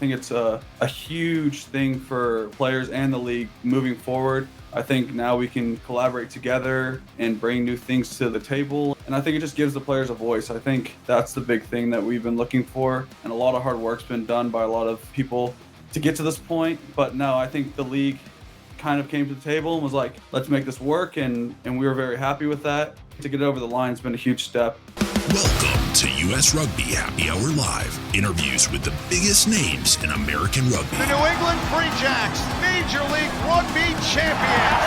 think it's a huge thing for players and the league moving forward. I think now we can collaborate together and bring new things to the table. And I think it just gives the players a voice. I think that's the big thing that we've been looking for. And a lot of hard work's been done by a lot of people to get to this point. But no, I think the league kind of came to the table and was like, let's make this work. And we were very happy with that. To get it over the line has been a huge step. Welcome to US Rugby Happy Hour Live. Interviews with the biggest names in American rugby. The New England Free Jacks, Major League Rugby champions.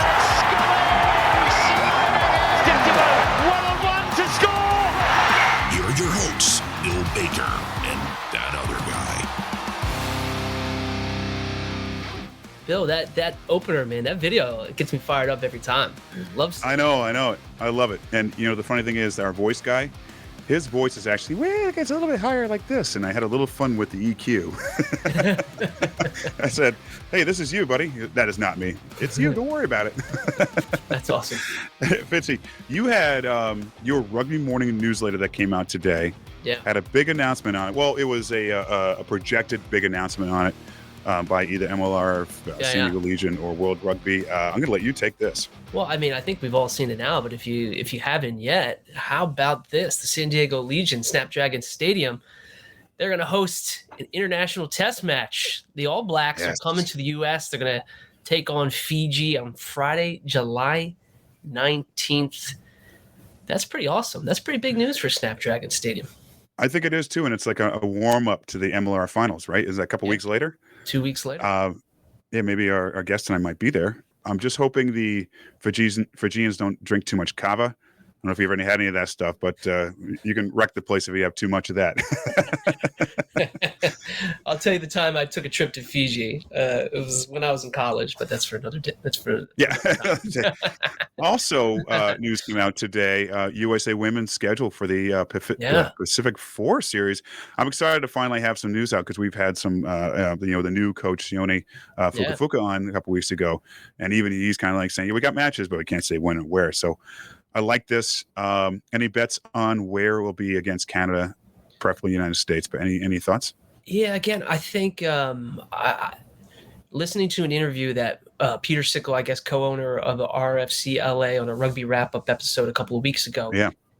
One-on-one to score. Here are your hosts, Bill Baker and that other guy. Bill, that opener, man, that video, it gets me fired up every time. I know it. I love it. And the funny thing is, our voice guy, his voice is actually, well, it gets a little bit higher like this. And I had a little fun with the EQ. I said, hey, this is you, buddy. That is not me. It's you. Don't worry about it. That's awesome. Fitzy, you had your Rugby Morning newsletter that came out today. Yeah. Had a big announcement on it. Well, it was a projected big announcement on it by either MLR, Senior Legion, or World Rugby. I'm going to let you take this. Well, I mean, I think we've all seen it now, but if you haven't yet, how about this? The San Diego Legion, Snapdragon Stadium, they're going to host an international test match. The All Blacks are coming to the U.S. They're going to take on Fiji on Friday, July 19th. That's pretty awesome. That's pretty big news for Snapdragon Stadium. I think it is, too, and it's like a warm-up to the MLR finals, right? Is that a couple weeks later? 2 weeks later. Yeah, maybe our guest and I might be there. I'm just hoping the Fijians don't drink too much kava. I don't know if you've ever had any of that stuff, but you can wreck the place if you have too much of that. I'll tell you the time I took a trip to Fiji. It was when I was in college, but that's for another day. That's for Also, news came out today. USA Women's schedule for the Pacific 4 series. I'm excited to finally have some news out because we've had some, the new coach Sione Fukafuka on a couple weeks ago, and even he's kind of like saying, we got matches, but we can't say when and where. So I like this. Any bets on where we'll be against Canada, preferably United States? But any thoughts? Yeah, again, I think listening to an interview that Peter Sickle, I guess co-owner of the RFC LA on a Rugby Wrap-Up episode a couple of weeks ago,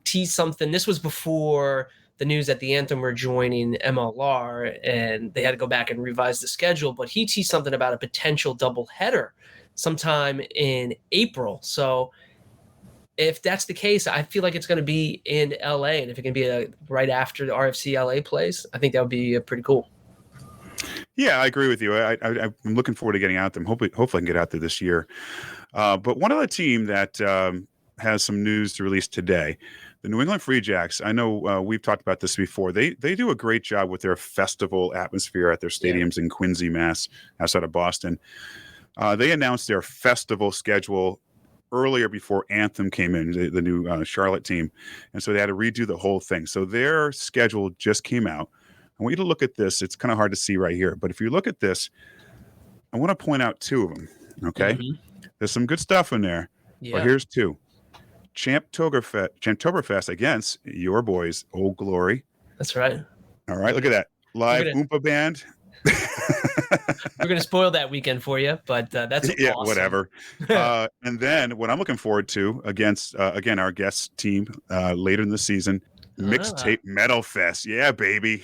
teased something. This was before the news that the Anthem were joining MLR, and they had to go back and revise the schedule. But he teased something about a potential doubleheader sometime in April. So if that's the case, I feel like it's going to be in LA, and if it can be right after the RFC LA plays, I think that would be pretty cool. Yeah, I agree with you. I'm looking forward to getting out there. Hopefully I can get out there this year. But one other team that has some news to release today, the New England Free Jacks. I know we've talked about this before. They do a great job with their festival atmosphere at their stadiums in Quincy, Mass, outside of Boston. They announced their festival schedule earlier before Anthem came in, the new Charlotte team. And so they had to redo the whole thing. So their schedule just came out. I want you to look at this. It's kind of hard to see right here. But if you look at this, I want to point out two of them, okay? Mm-hmm. There's some good stuff in there. Yeah. But here's two. Champtoberfest against your boys, Old Glory. That's right. All right, look at that. Live Oompa band. We're going to spoil that weekend for you, but that's awesome. Yeah, whatever. And then what I'm looking forward to against, again, our guest team later in the season, Mixtape Metal Fest. Yeah, baby.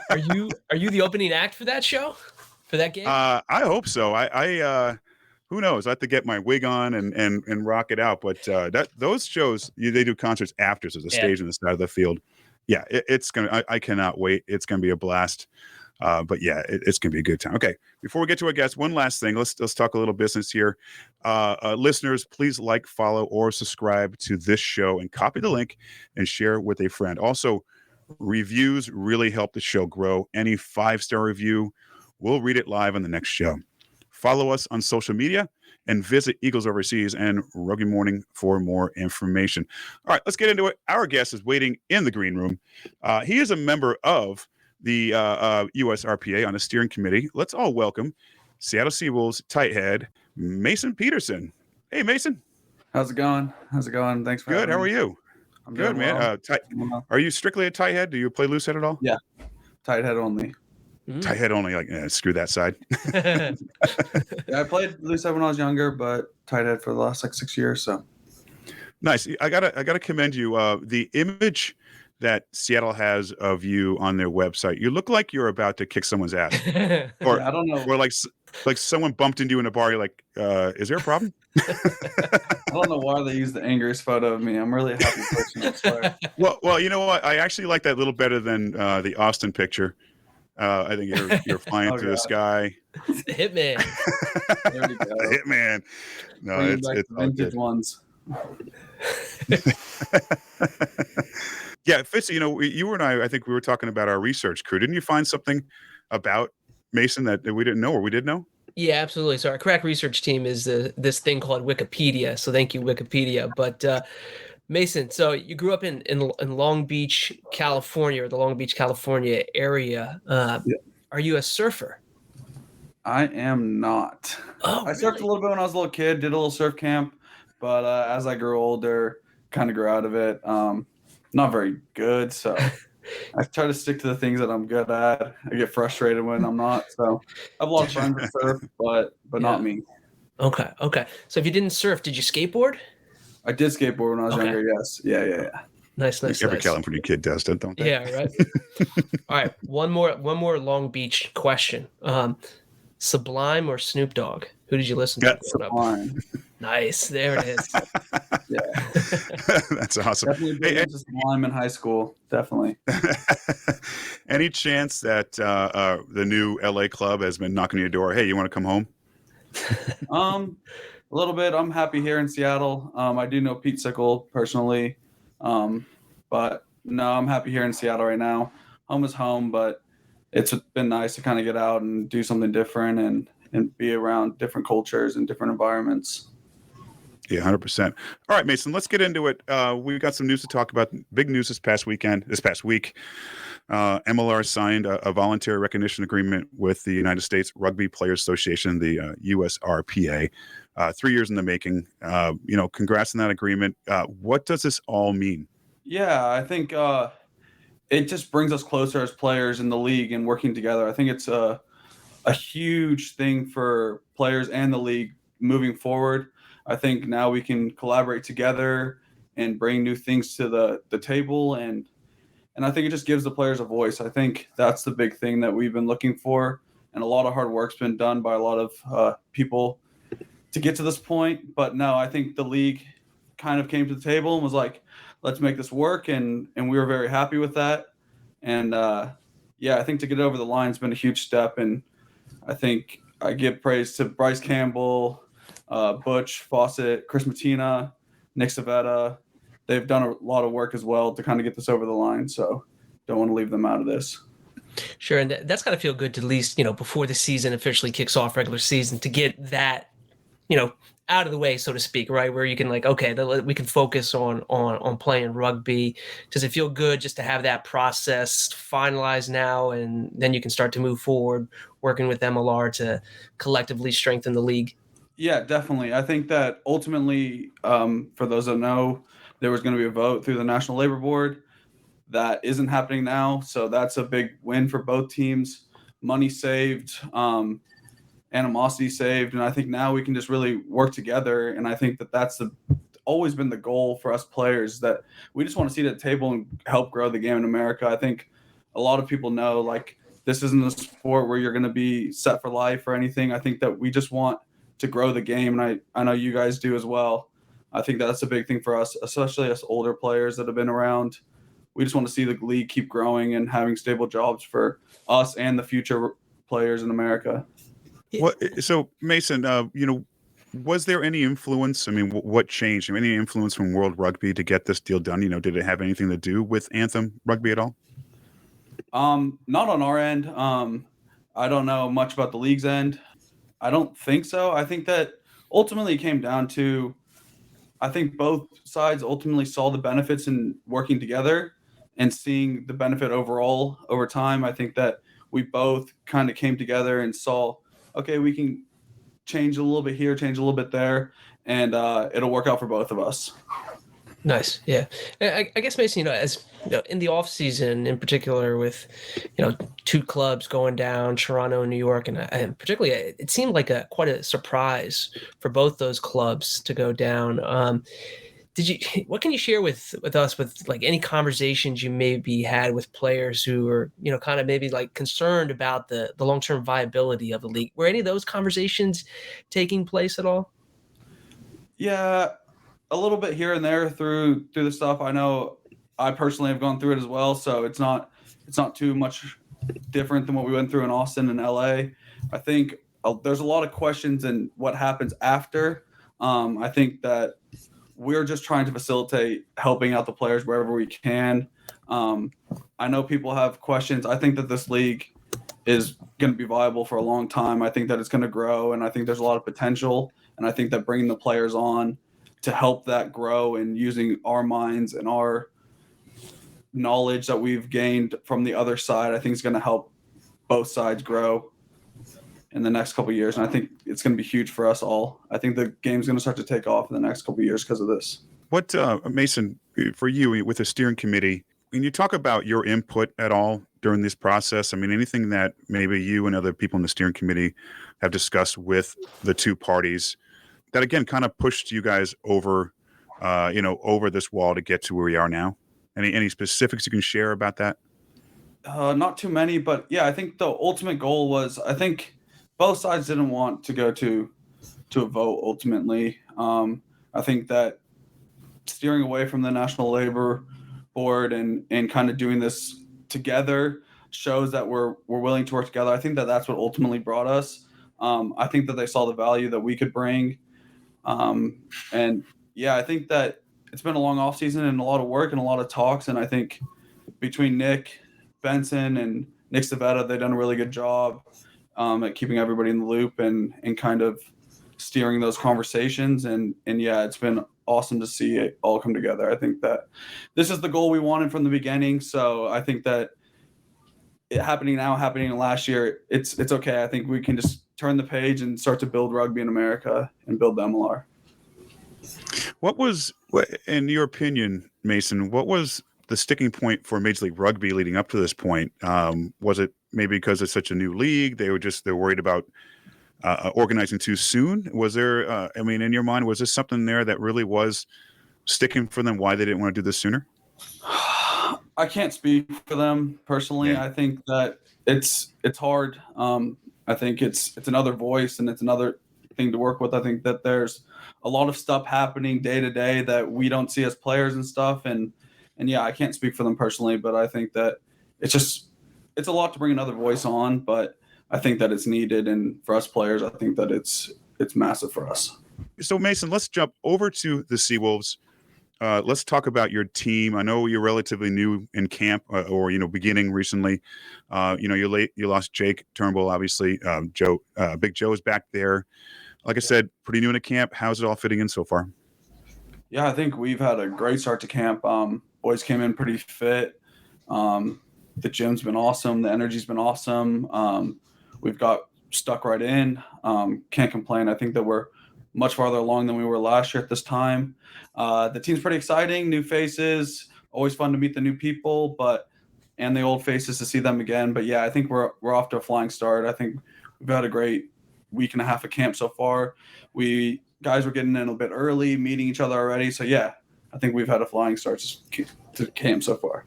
Are you the opening act for that show? For that game? I hope so. I who knows? I have to get my wig on and rock it out. But those shows, they do concerts after, so there's a stage on the side of the field. Yeah, it's gonna. I cannot wait. It's gonna be a blast. But yeah, it's gonna be a good time. Okay, before we get to our guests, one last thing. Let's talk a little business here. Listeners, please like, follow, or subscribe to this show and copy the link and share with a friend. Also, reviews really help the show grow. Any 5-star review, we'll read it live on the next show. Follow us on social media and visit Eagles Overseas and Rugby Morning for more information. All right, let's get into it. Our guest is waiting in the green room. He is a member of the USRPA on the steering committee. Let's all welcome Seattle Seawolves tighthead Mason Pedersen. Hey, Mason. How's it going? Thanks for good. How are you? I'm good, man. Well. Are you strictly a tighthead? Do you play loosehead at all? Yeah, tighthead only. Tighthead only, like, screw that side. Yeah, I played loose head when I was younger, but tighthead for the last like 6 years. So Nice. I gotta commend you. The image that Seattle has of you on their website, you look like you're about to kick someone's ass, or yeah, I don't know. or like someone bumped into you in a bar. You're like, is there a problem? I don't know why they use the angriest photo of me. I'm really a happy person, I swear. Well, you know what? I actually like that a little better than the Austin picture. I think you're flying through the sky. Hitman. There we go. The Hitman. No, Bringing it's back all the vintage good. ones. Yeah, Fitz, you and I think we were talking about our research crew. Didn't you find something about Mason that we didn't know, or we did know? Yeah, absolutely. So our crack research team is this thing called Wikipedia. So thank you, Wikipedia. But Mason, so you grew up in Long Beach, California, or the Long Beach, California area. Yeah. Are you a surfer? I am not. Oh, I surfed a little bit when I was a little kid, did a little surf camp, but as I grew older, kind of grew out of it. Not very good, so I try to stick to the things that I'm good at. I get frustrated when I'm not. So I have a lot of friends that surf, but not me. Okay. So if you didn't surf, did you skateboard? I did skateboard when I was younger. Yes. Yeah. Nice. Every California kid does, don't they? Yeah, right. All right. One more Long Beach question. Sublime or Snoop Dogg? Who did you listen to? Sublime. Nice. There it is. Yeah. That's awesome. Definitely big into Sublime in high school. Definitely. Any chance that the new LA club has been knocking on your door? Hey, you want to come home? A little bit. I'm happy here in Seattle. I do know Pete Sickle personally. But no, I'm happy here in Seattle right now. Home is home, but it's been nice to kind of get out and do something different and be around different cultures and different environments. Yeah, 100%. All right, Mason, let's get into it. We've got some news to talk about. Big news this past week. MLR signed a voluntary recognition agreement with the United States Rugby Players Association, the USRPA. 3 years in the making. Congrats on that agreement. What does this all mean? Yeah, I think it just brings us closer as players in the league and working together. I think it's a huge thing for players and the league moving forward. I think now we can collaborate together and bring new things to the table, and I think it just gives the players a voice. I think that's the big thing that we've been looking for, and a lot of hard work's been done by a lot of people to get to this point. But no, I think the league kind of came to the table and was like, let's make this work, and we were very happy with that. And I think to get it over the line has been a huge step, and I think I give praise to Bryce Campbell, Butch Fawcett, Chris Mattina, Nick Savetta. They've done a lot of work as well to kind of get this over the line, so don't want to leave them out of this. Sure, and that's got to feel good to at least, before the season officially kicks off, regular season, to get that, out of the way, so to speak, right? Where you can we can focus on playing rugby. Does it feel good just to have that process finalized now, and then you can start to move forward working with MLR to collectively strengthen the league? Yeah, definitely. I think that ultimately, for those that know, there was going to be a vote through the National Labor Board. That isn't happening now, so that's a big win for both teams. Money saved, animosity saved, and I think now we can just really work together. And I think that that's always been the goal for us players, that we just want to sit at the table and help grow the game in America. I think a lot of people know, like, this isn't a sport where you're going to be set for life or anything. I think that we just want to grow the game, and I know you guys do as well. I think that's a big thing for us, especially us older players that have been around. We just want to see the league keep growing and having stable jobs for us and the future players in America. So, Mason, was there any influence? I mean, what changed? Any influence from World Rugby to get this deal done? Did it have anything to do with Anthem Rugby at all? Not on our end. I don't know much about the league's end. I don't think so. I think that ultimately it came down to, I think both sides ultimately saw the benefits in working together and seeing the benefit overall over time. I think that we both kind of came together and saw, okay, we can change a little bit here, change a little bit there, and it'll work out for both of us. Nice. Yeah. I guess, Mason, as in the off season in particular with, two clubs going down, Toronto and New York, and particularly it seemed like quite a surprise for both those clubs to go down. What can you share with us with like any conversations you maybe had with players who are, kind of maybe like concerned about the long-term viability of the league? Were any of those conversations taking place at all? Yeah, a little bit here and there through the stuff. I know I personally have gone through it as well, so it's not too much different than what we went through in Austin and LA. I think there's a lot of questions and what happens after. I think that we're just trying to facilitate helping out the players wherever we can. I know people have questions. I think that this league is going to be viable for a long time. I think that it's going to grow, and I think there's a lot of potential. And I think that bringing the players on to help that grow and using our minds and our knowledge that we've gained from the other side, I think is going to help both sides grow in the next couple of years. And I think it's going to be huge for us all. I think the game's going to start to take off in the next couple of years because of this. What, Mason, for you with the steering committee, can you talk about your input at all during this process? I mean, anything that maybe you and other people in the steering committee have discussed with the two parties that, again, kind of pushed you guys over, over this wall to get to where we are now? Any specifics you can share about that? Not too many, but yeah, I think the ultimate goal was, I think both sides didn't want to go to a vote ultimately. I think that steering away from the National Labor Board and kind of doing this together shows that we're willing to work together. I think that that's what ultimately brought us. I think that they saw the value that we could bring. And yeah, I think that it's been a long off season and a lot of work and a lot of talks. And I think between Nick Benson and Nick Stavetta, they've done a really good job at keeping everybody in the loop and kind of steering those conversations. And yeah, it's been awesome to see it all come together. I think that this is the goal we wanted from the beginning. So I think that it happening last year, it's okay. I think we can just turn the page and start to build rugby in America and build the MLR. What was, in your opinion, Mason, what was the sticking point for Major League Rugby leading up to this point? Was it maybe because it's such a new league? They're worried about organizing too soon? Was there, in your mind, was this something there that really was sticking for them, why they didn't want to do this sooner? I can't speak for them personally. Yeah. I think that it's hard. I think it's another voice and it's another thing to work with. I think that there's a lot of stuff happening day to day that we don't see as players and stuff. And yeah, I can't speak for them personally, but I think that it's a lot to bring another voice on, but I think that it's needed. And for us players, I think that it's massive for us. So Mason, let's jump over to the Seawolves. Let's talk about your team. I know you're relatively new in camp, or beginning recently. You lost Jake Turnbull, obviously. Big Joe's back there. Like I said, pretty new in the camp. How's it all fitting in so far? Yeah, I think we've had a great start to camp. Boys came in pretty fit. The gym's been awesome. The energy's been awesome. We've got stuck right in. Can't complain. I think that we're much farther along than we were last year at this time. The team's pretty exciting. New faces, always fun to meet the new people, and the old faces to see them again. But yeah, I think we're off to a flying start. I think we've had a great week and a half of camp so far. Guys were getting in a bit early, meeting each other already. So yeah, I think we've had a flying start to camp so far.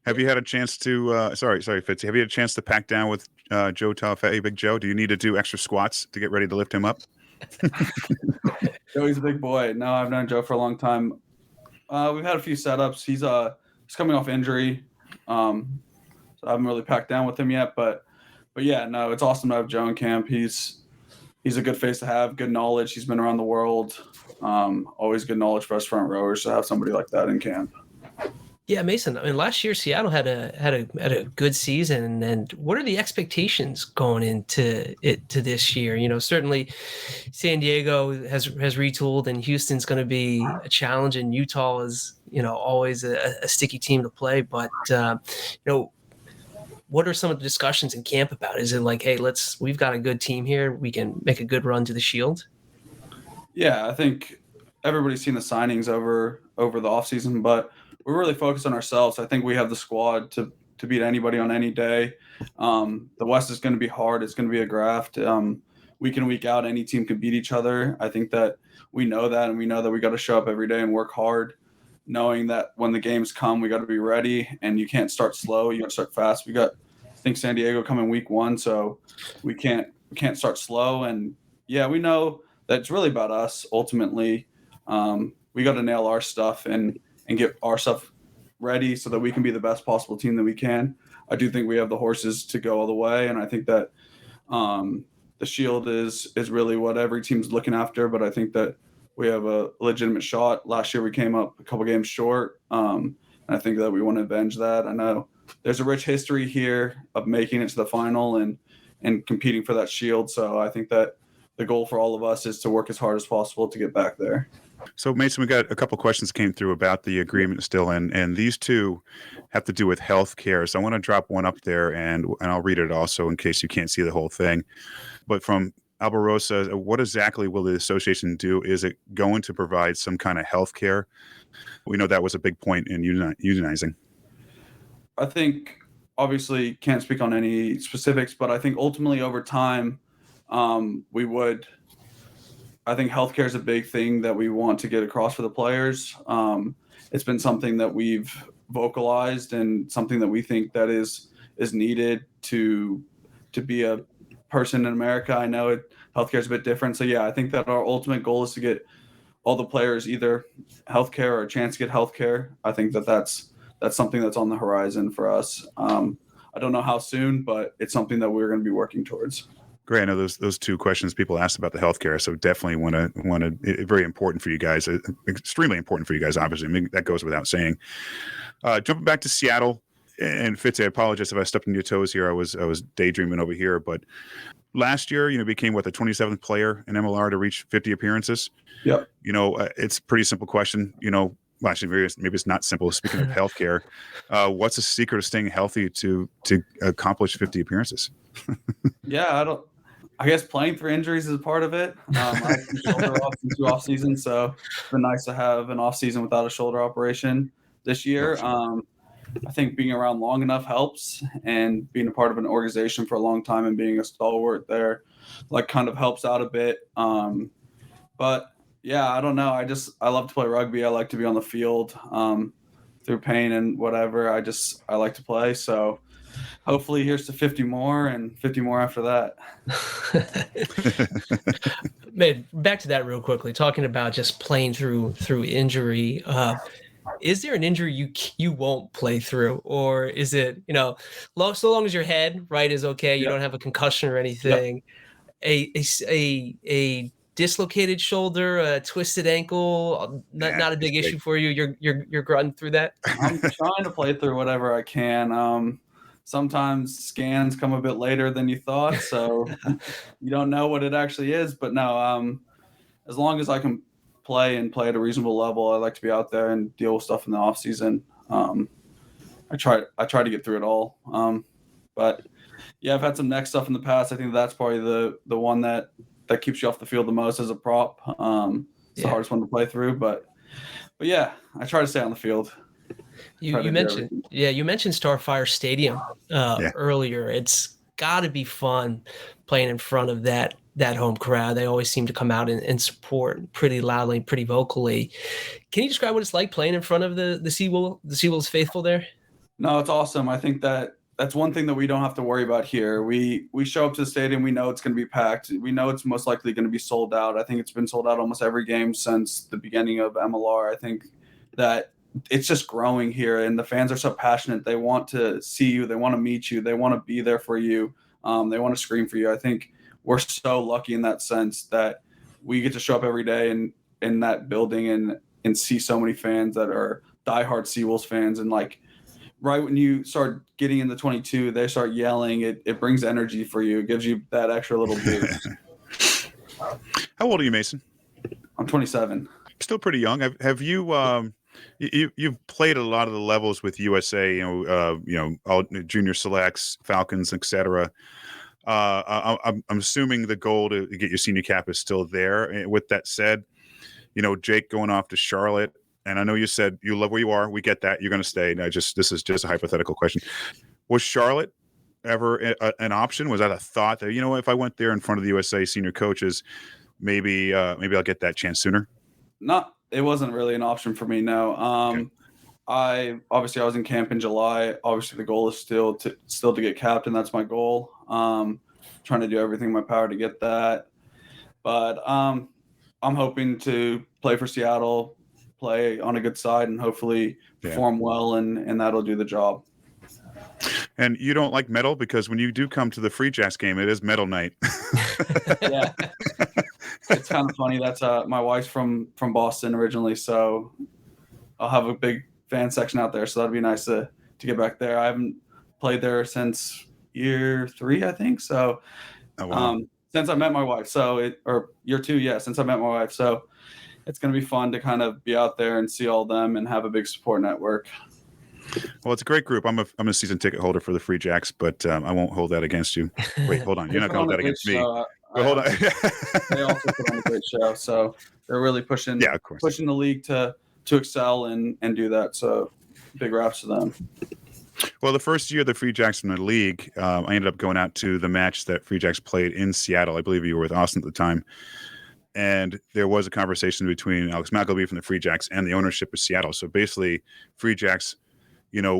Have you had a chance to, sorry, Fitzy, have you had a chance to pack down with Joe Talfetti, Big Joe? Do you need to do extra squats to get ready to lift him up? Joey's a big boy. No, I've known Joe for a long time. We've had a few setups. He's coming off injury, so I haven't really packed down with him yet. But yeah, no, it's awesome to have Joe in camp. He's a good face to have, good knowledge. He's been around the world. Always good knowledge for us front rowers to have somebody like that in camp. Yeah, Mason. Last year Seattle had a good season, and what are the expectations going into it to this year? Certainly San Diego has retooled, and Houston's going to be a challenge, and Utah is always a sticky team to play. But what are some of the discussions in camp about? Is it like, hey, we've got a good team here, we can make a good run to the Shield? Yeah, I think everybody's seen the signings over the offseason, but we're really focused on ourselves. I think we have the squad to beat anybody on any day. The West is going to be hard. It's going to be a graft. Week in, week out, any team can beat each other. I think that we know that, and we know that we got to show up every day and work hard, knowing that when the games come, we got to be ready, and you can't start slow. You got to start fast. We got, I think, San Diego coming week 1, so we can't start slow. And yeah, we know that it's really about us ultimately. We got to nail our stuff and get our stuff ready so that we can be the best possible team that we can. I do think we have the horses to go all the way, and I think that the Shield is really what every team's looking after, but I think that we have a legitimate shot. Last year we came up a couple games short, and I think that we want to avenge that. I know there's a rich history here of making it to the final and competing for that Shield, so I think that the goal for all of us is to work as hard as possible to get back there. So, Mason, we got a couple questions came through about the agreement still, and these two have to do with healthcare. So I want to drop one up there, and I'll read it also in case you can't see the whole thing. But from Albarosa, what exactly will the association do? Is it going to provide some kind of healthcare? We know that was a big point in unionizing. I think, obviously, can't speak on any specifics, but I think ultimately over time, we would. I think healthcare is a big thing that we want to get across for the players. It's been something that we've vocalized and something that we think that is needed to be a person in America. I know healthcare is a bit different. So yeah, I think that our ultimate goal is to get all the players either healthcare or a chance to get healthcare. I think that's something that's on the horizon for us. I don't know how soon, but it's something that we're going to be working towards. Great. I know those two questions people asked about the healthcare, so definitely want to very important for you guys, extremely important for you guys. Obviously, I mean, that goes without saying. Jumping back to Seattle, and Fitz, I apologize if I stepped on your toes here. I was daydreaming over here, but last year, became the 27th player in MLR to reach 50 appearances. Yep. It's a pretty simple question. Well, actually, maybe it's not simple. Speaking of healthcare, what's the secret of staying healthy to accomplish 50 appearances? Yeah, I guess playing through injuries is a part of it. I had some shoulder off in 2 off seasons, so it's been nice to have an off season without a shoulder operation this year. I think being around long enough helps, and being a part of an organization for a long time and being a stalwart there, kind of helps out a bit. But yeah, I don't know. I love to play rugby. I like to be on the field through pain and whatever. I like to play. So hopefully here's to 50 more and 50 more after that. Man, back to that real quickly, talking about just playing through injury. Is there an injury you won't play through, or is it, so long as your head is okay, you don't have a concussion or anything, a dislocated shoulder, a twisted ankle, not a big issue for you? You're grunting through that? I'm trying to play through whatever I can. Sometimes scans come a bit later than you thought, so you don't know what it actually is. But no, as long as I can play at a reasonable level, I like to be out there and deal with stuff in the off season. I try to get through it all. But yeah, I've had some neck stuff in the past. I think that's probably the one that keeps you off the field the most as a prop. It's the hardest one to play through, but yeah, I try to stay on the field. You mentioned Starfire Stadium earlier. It's got to be fun playing in front of that home crowd. They always seem to come out and support pretty loudly, pretty vocally. Can you describe what it's like playing in front of the Seawolves faithful there? No, it's awesome. I think that's one thing that we don't have to worry about here. We show up to the stadium. We know it's going to be packed. We know it's most likely going to be sold out. I think it's been sold out almost every game since the beginning of MLR. I think that it's just growing here, and the fans are so passionate. They want to see you. They want to meet you. They want to be there for you. They want to scream for you. I think we're so lucky in that sense that we get to show up every day in that building and see so many fans that are diehard Seawolves fans. And right when you start getting in the 22, they start yelling. It brings energy for you. It gives you that extra little boost. How old are you, Mason? I'm 27. Still pretty young. Have you you've played a lot of the levels with USA, all junior selects, Falcons, etc. I'm assuming the goal to get your senior cap is still there. With that said, Jake going off to Charlotte, and I know you said you love where you are. We get that. You're going to stay. This is just a hypothetical question. Was Charlotte ever an option? Was that a thought that, if I went there in front of the USA senior coaches, maybe I'll get that chance sooner? It wasn't really an option for me. No. Okay. I was in camp in July. Obviously the goal is still to get captain. That's my goal. Trying to do everything in my power to get that. But I'm hoping to play for Seattle, play on a good side, and hopefully perform well, and that'll do the job. And you don't like medal, because when you do come to the Free Jacks game, it is medal night. Yeah. It's kind of funny. That's my wife's from Boston originally, so I'll have a big fan section out there. So that'd be nice to get back there. I haven't played there since year 3, I think. So since I met my wife, or year 2, since I met my wife. So it's going to be fun to kind of be out there and see all of them and have a big support network. Well, it's a great group. I'm a season ticket holder for the Free Jacks, but I won't hold that against you. Wait, hold on. You're not going to hold that against me. But hold on. They also put on a great show. So they're really pushing the league to excel and do that. So big raps to them. Well, the first year the Free Jacks in the league, I ended up going out to the match that Free Jacks played in Seattle. I believe you were with Austin at the time. And there was a conversation between Alex McElvey from the Free Jacks and the ownership of Seattle. So basically, Free Jacks,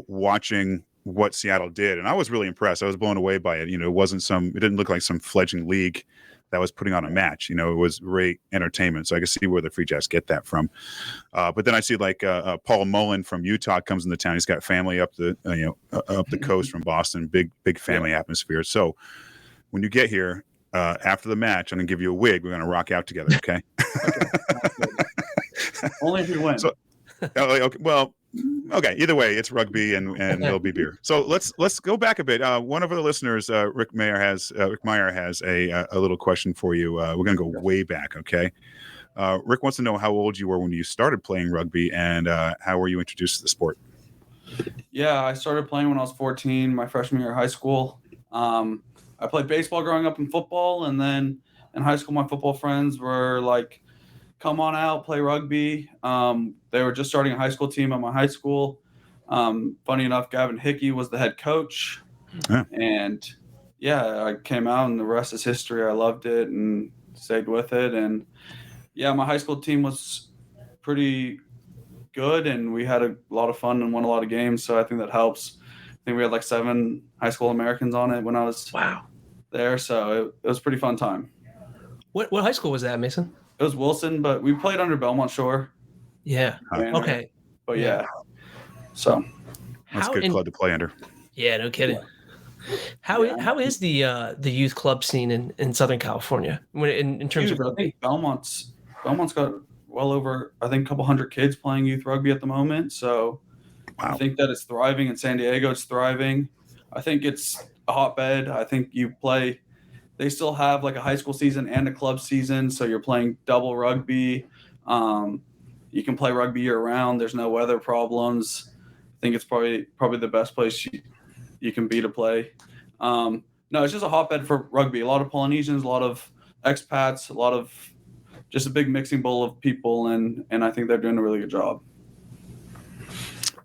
watching what Seattle did. And I was really impressed. I was blown away by it. It didn't look like some fledgling league that was putting on a match. It was great entertainment. So I can see where the Free Jacks get that from. But then I see Paul Mullen from Utah comes into town. He's got family up the coast from Boston, big family atmosphere. So when you get here after the match, I'm going to give you a wig. We're going to rock out together. Okay. Only if you win. So, okay. Well, okay. Either way, it's rugby and there'll be beer. So let's go back a bit. One of our listeners, Rick Meyer has a little question for you. We're going to go way back. Okay. Rick wants to know how old you were when you started playing rugby, and how were you introduced to the sport? Yeah, I started playing when I was 14, my freshman year of high school. I played baseball growing up and football, and then in high school, my football friends were like, come on out, play rugby. They were just starting a high school team at my high school. Funny enough, Gavin Hickey was the head coach. Yeah. And I came out, and the rest is history. I loved it and stayed with it. And my high school team was pretty good, and we had a lot of fun and won a lot of games. So I think that helps. I think we had 7 high school Americans on it when I was there. So it was a pretty fun time. What high school was that, Mason? It was Wilson, but we played under Belmont Shore. Yeah. Okay. But so that's a good club to play under. Yeah, no kidding. How is the youth club scene in Southern California in terms of rugby? I think Belmont's got well over, I think, a couple hundred kids playing youth rugby at the moment. So I think that it's thriving. In San Diego, it's thriving. I think it's a hotbed. I think they still have a high school season and a club season, so you're playing double rugby. You can play rugby year round. There's no weather problems. I think it's probably the best place you can be to play. No, it's just a hotbed for rugby. A lot of Polynesians, a lot of expats, a lot of just a big mixing bowl of people, and I think they're doing a really good job.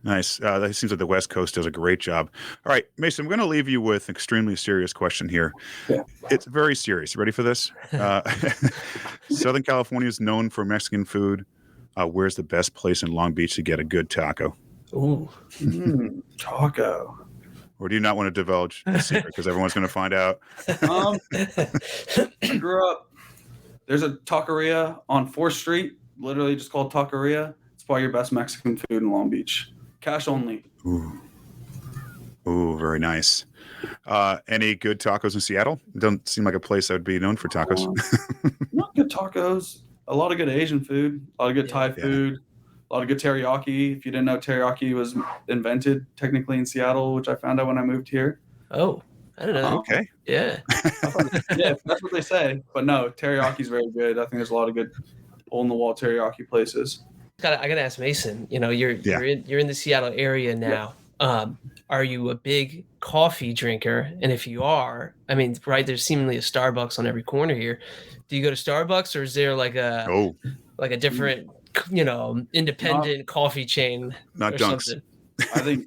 Nice. That seems like the West Coast does a great job. All right, Mason, I'm going to leave you with an extremely serious question here. Yeah. It's very serious. You ready for this? Southern California is known for Mexican food. Where's the best place in Long Beach to get a good taco? Ooh. Taco. Or do you not want to divulge the secret because everyone's going to find out? I grew up. There's a taqueria on 4th Street, literally just called Taqueria. It's probably your best Mexican food in Long Beach. Cash only. Ooh, very nice. Any good tacos in Seattle? Don't seem like a place that would be known for tacos. Not good tacos. A lot of good Asian food. A lot of good Thai food. A lot of good teriyaki. If you didn't know, teriyaki was invented technically in Seattle, which I found out when I moved here. Oh, I don't know. Okay. Yeah. Yeah, that's what they say. But no, teriyaki is very good. I think there's a lot of good hole-in-the-wall teriyaki places. I gotta ask Mason. You're in the Seattle area now. Are you a big coffee drinker? And if you are, I mean, right, there's seemingly a Starbucks on every corner here. Do you go to Starbucks, or is there like a different, independent coffee chain not or Dunks. something? I think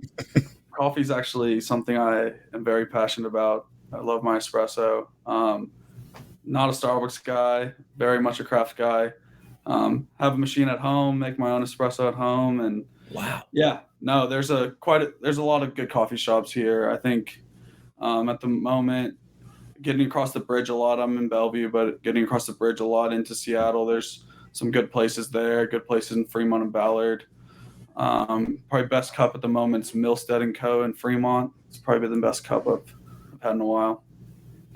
coffee is actually something I am very passionate about. I love my espresso. Not a Starbucks guy, very much a craft guy. Have a machine at home, make my own espresso at home, and Wow. yeah, no, there's a lot of good coffee shops here. I think at the moment, getting across the bridge a lot. I'm in Bellevue, but getting across the bridge a lot into Seattle. There's some good places there. Good places in Fremont and Ballard. Probably best cup at the moment is Milstead and Co. in Fremont. It's probably the best cup I've had in a while.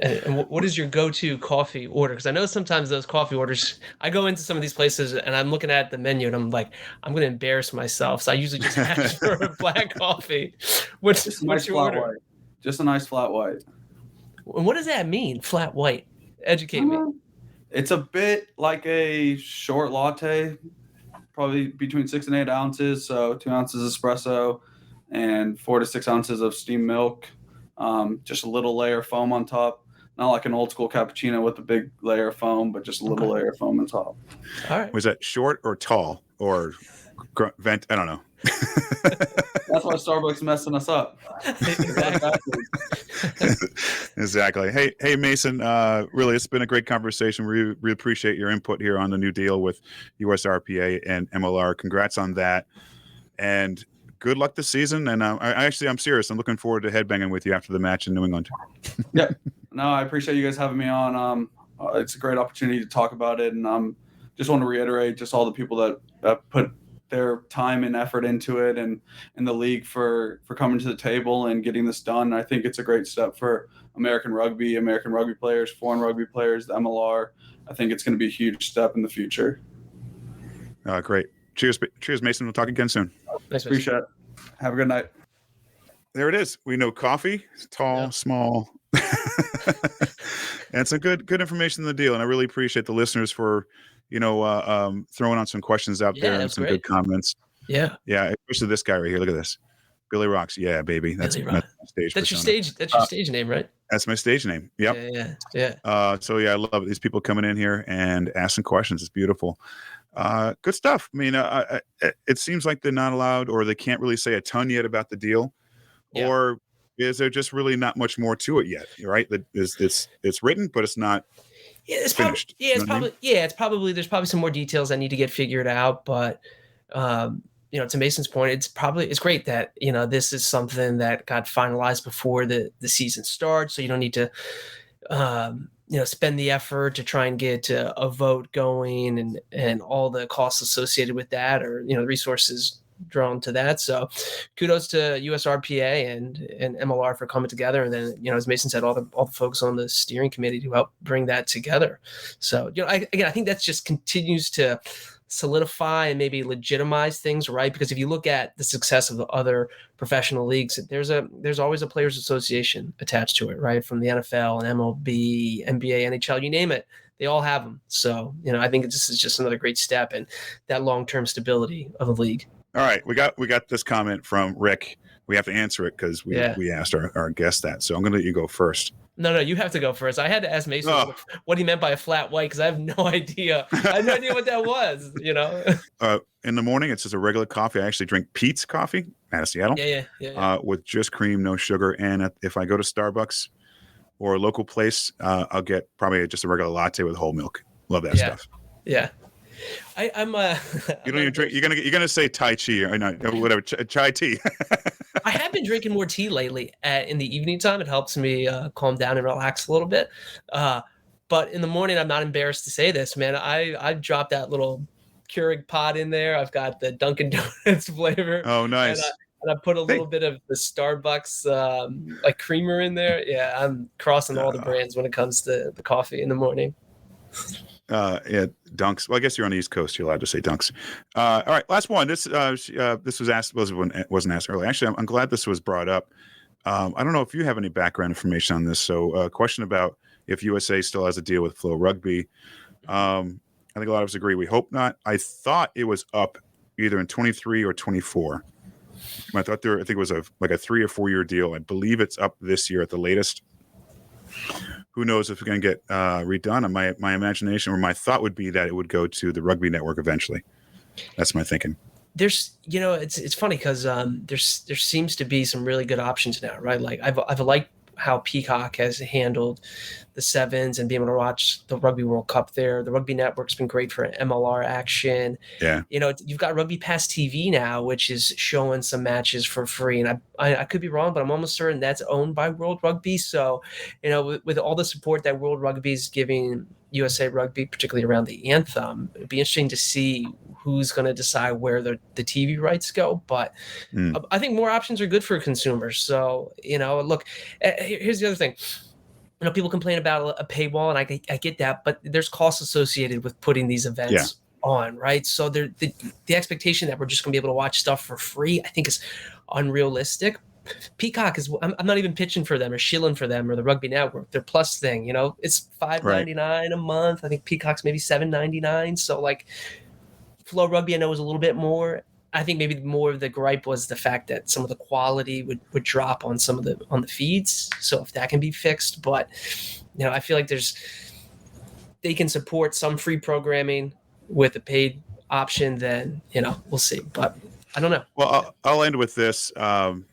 And what is your go-to coffee order? Because I know sometimes those coffee orders, I go into some of these places and I'm looking at the menu and I'm like, I'm going to embarrass myself. So I usually just ask for a black coffee. What's your order? White. Just a nice flat white. And what does that mean, flat white? Educate me. It's a bit like a short latte, probably between 6 and 8 ounces. So 2 ounces espresso and 4 to 6 ounces of steamed milk. Just a little layer of foam on top. Not like an old school cappuccino with a big layer of foam, but just a little layer of foam on top. All right. Was that short or tall or vent? I don't know. That's why Starbucks messing us up. Exactly. Hey, Mason. Really, it's been a great conversation. We appreciate your input here on the new deal with USRPA and MLR. Congrats on that, and good luck this season. And I'm serious. I'm looking forward to headbanging with you after the match in New England. Yeah. No, I appreciate you guys having me on. It's a great opportunity to talk about it, and just want to reiterate just all the people that put their time and effort into it, and the league for coming to the table and getting this done. I think it's a great step for American rugby players, foreign rugby players, the MLR. I think it's going to be a huge step in the future. Great. Cheers, Mason. We'll talk again soon. Nice. Appreciate it. Have a good night. There it is. We know coffee, tall, small, and some good information in the deal. And I really appreciate the listeners for throwing on some questions out there and some good comments. Yeah. Especially this guy right here. Look at this. Billy Rocks. Yeah, baby. That's my stage. That's your stage. That's your stage name, right? That's my stage name. Yep. Yeah. So I love these people coming in here and asking questions. It's beautiful. Good stuff. I mean, it seems like they're not allowed, or they can't really say a ton yet about the deal, or is there just really not much more to it yet? Right? It's written, but it's not. Yeah, it's finished. It's probably there's probably some more details that need to get figured out, but to Mason's point, it's great that this is something that got finalized before the season starts, so you don't need to spend the effort to try and get a vote going and all the costs associated with that, or resources drawn to that. So kudos to USRPA and MLR for coming together, and then as Mason said, all the folks on the steering committee to help bring that together. So I think that just continues to solidify and maybe legitimize things, right? Because if you look at the success of the other professional leagues, there's always a players association attached to it, right? From the NFL and MLB, NBA, NHL, you name it, they all have them. So I think this is just another great step in that long-term stability of the league. All right, we got this comment from Rick. We have to answer it because we asked our guest that. So I'm going to let you go first. No, you have to go first. I had to ask Mason what he meant by a flat white because I have no idea. I have no idea what that was. In the morning, it's just a regular coffee. I actually drink Pete's coffee out of Seattle. Yeah. With just cream, no sugar. And if I go to Starbucks or a local place, I'll get probably just a regular latte with whole milk. Love that stuff. Yeah. I'm you don't even drink. You're gonna say Tai Chi or not, whatever, chai tea. I have been drinking more tea lately in the evening time. It helps me calm down and relax a little bit. But in the morning, I'm not embarrassed to say this, man. I dropped that little Keurig pot in there. I've got the Dunkin' Donuts flavor. Oh, nice. And I put a little bit of the Starbucks like creamer in there. Yeah, I'm crossing all the brands when it comes to the coffee in the morning. Dunks. Well, I guess you're on the East Coast. You're allowed to say Dunks. All right, last one. This was asked. Wasn't asked earlier. Actually, I'm glad this was brought up. I don't know if you have any background information on this. So, a question about if USA still has a deal with Flow Rugby. I think a lot of us agree. We hope not. I thought it was up either in 23 or 24. I thought I think it was like a 3 or 4 year deal. I believe it's up this year at the latest. Who knows if it's going to get redone? And my imagination or my thought would be that it would go to the Rugby Network eventually. That's my thinking. There's, it's funny because there seems to be some really good options now, right? Like I've liked how Peacock has handled the sevens and being able to watch the Rugby World Cup there. The Rugby Network's been great for MLR action. Yeah. You've got Rugby Pass TV now, which is showing some matches for free. And I could be wrong, but I'm almost certain that's owned by World Rugby. So, with all the support that World Rugby is giving USA Rugby, particularly around the anthem, it'd be interesting to see who's going to decide where the TV rights go. But I think more options are good for consumers. So, look, here's the other thing. People complain about a paywall, and I get that, but there's costs associated with putting these events on, right? So the expectation that we're just going to be able to watch stuff for free, I think, is unrealistic. Peacock is, I'm not even pitching for them or shilling for them or the Rugby Network, their Plus thing, it's $5.99 a month. I think Peacock's maybe $7.99. So like Flow Rugby, I know is a little bit more. I think maybe more of the gripe was the fact that some of the quality would drop on on the feeds. So if that can be fixed, but I feel like they can support some free programming with a paid option, then we'll see. But I don't know. Well, I'll end with this. There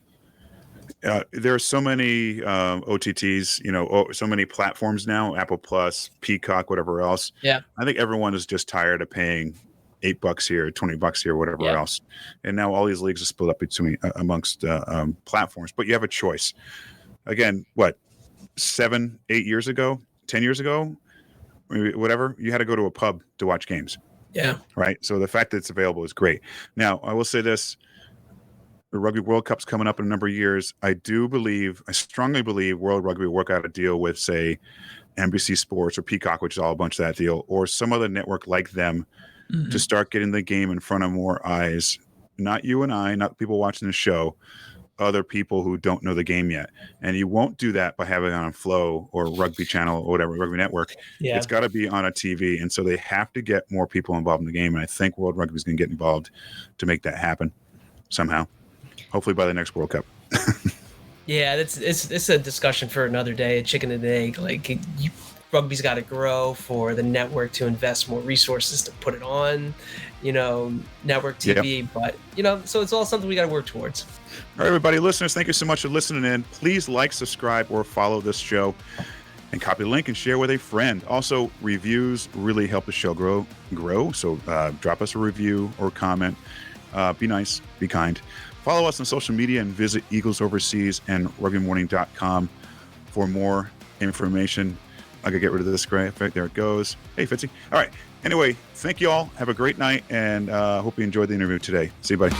are so many OTTs, so many platforms now, Apple Plus, Peacock, whatever else. Yeah. I think everyone is just tired of paying $8 here, $20 here, whatever else. And now all these leagues are split up amongst platforms, but you have a choice. Again, 7, 8 years ago, 10 years ago, whatever, you had to go to a pub to watch games. Yeah. Right. So the fact that it's available is great. Now, I will say this. The Rugby World Cup's coming up in a number of years. I strongly believe World Rugby will work out a deal with, say, NBC Sports or Peacock, which is all a bunch of that deal, or some other network like them, to start getting the game in front of more eyes. Not you and I, not people watching the show, other people who don't know the game yet. And you won't do that by having it on Flow or Rugby Channel or whatever, Rugby Network. Yeah. It's got to be on a TV. And so they have to get more people involved in the game. And I think World Rugby is going to get involved to make that happen somehow. Hopefully by the next World Cup. Yeah, it's a discussion for another day, a chicken and egg. Like, rugby's got to grow for the network to invest more resources to put it on, network TV. But, so it's all something we got to work towards. All right, everybody, listeners, thank you so much for listening in. Please like, subscribe, or follow this show, and copy the link and share with a friend. Also, reviews really help the show grow. So drop us a review or comment. Be nice, be kind. Follow us on social media and visit Eagles Overseas and rugbymorning.com for more information. I could get rid of this graphic. There it goes. Hey, Fitzy. All right. Anyway, thank you all. Have a great night, and hope you enjoyed the interview today. See you, buddy.